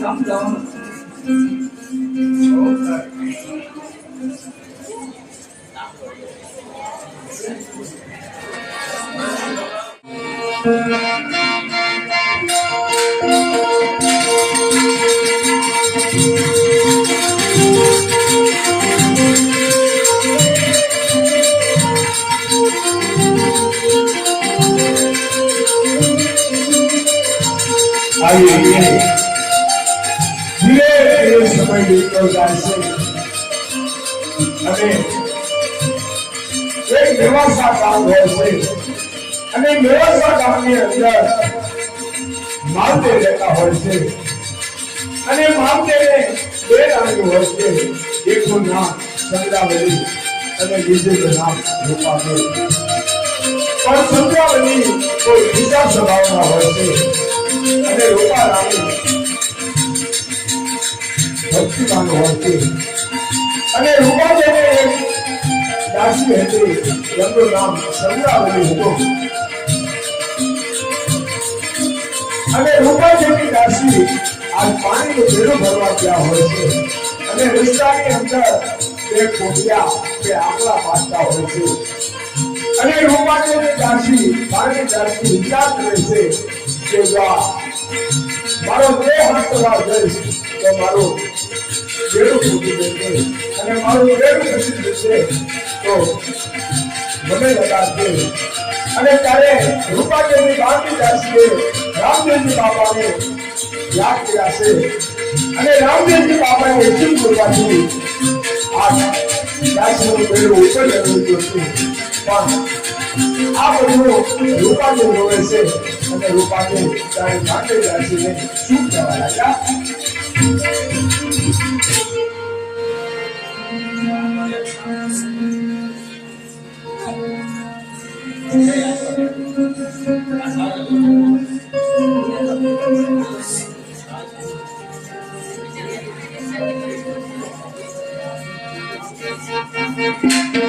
કામ જવાનું આવીએ ધીરે ધીરે સમય વીતતો જાય છે અને એક મેવાસા ગામ હોય છે અને મેવાસા ગામની અંદર માવતર રહેતા હોય છે અને માવતરને બે રાણીઓ હોય છે એકનું નામ ચંદ્રાવલી અને બીજું નામ રૂપાવલી પણ ચંદ્રાવલી કોઈ બીજા સ્વભાવના હોય છે અને રૂપા રાણી ભક્તિમાન હોય છે અને રૂપાદેવીને એક દાસી હતી એમનું નામ ચંદ્રાવલી હતું અને રૂપાદેવી દાસી આજ પાણીનું બેડું ભરવા ગયા હોય છે અને રસ્તાની અંદર બે કોડિયા બે આંકડા પાડતા હોય છે અને રૂપાદેવી દાસી પાણી દાસી વિચાર કરે છે કે મારો દેહ હાથવા જઈશ તો મારું બેડું ફૂટી જશે અને મારું બેડું ખસી જશે તો મને લગાડશે અને ત્યારે રૂપાદેવી બાકી દાસીએ રામદેવજી બાપાને યાદ કર્યા છે અને રામદેવજી બાપાને એટલી કૃપાથી આ દાસીનું બેડું ઉપર જવું જોઈતું પણ આ બધું રૂપાદેવ જોવે છે અને રૂપાદેવ ત્યારે માટે દાસીને શું કહેવા લાગ્યા Thank you.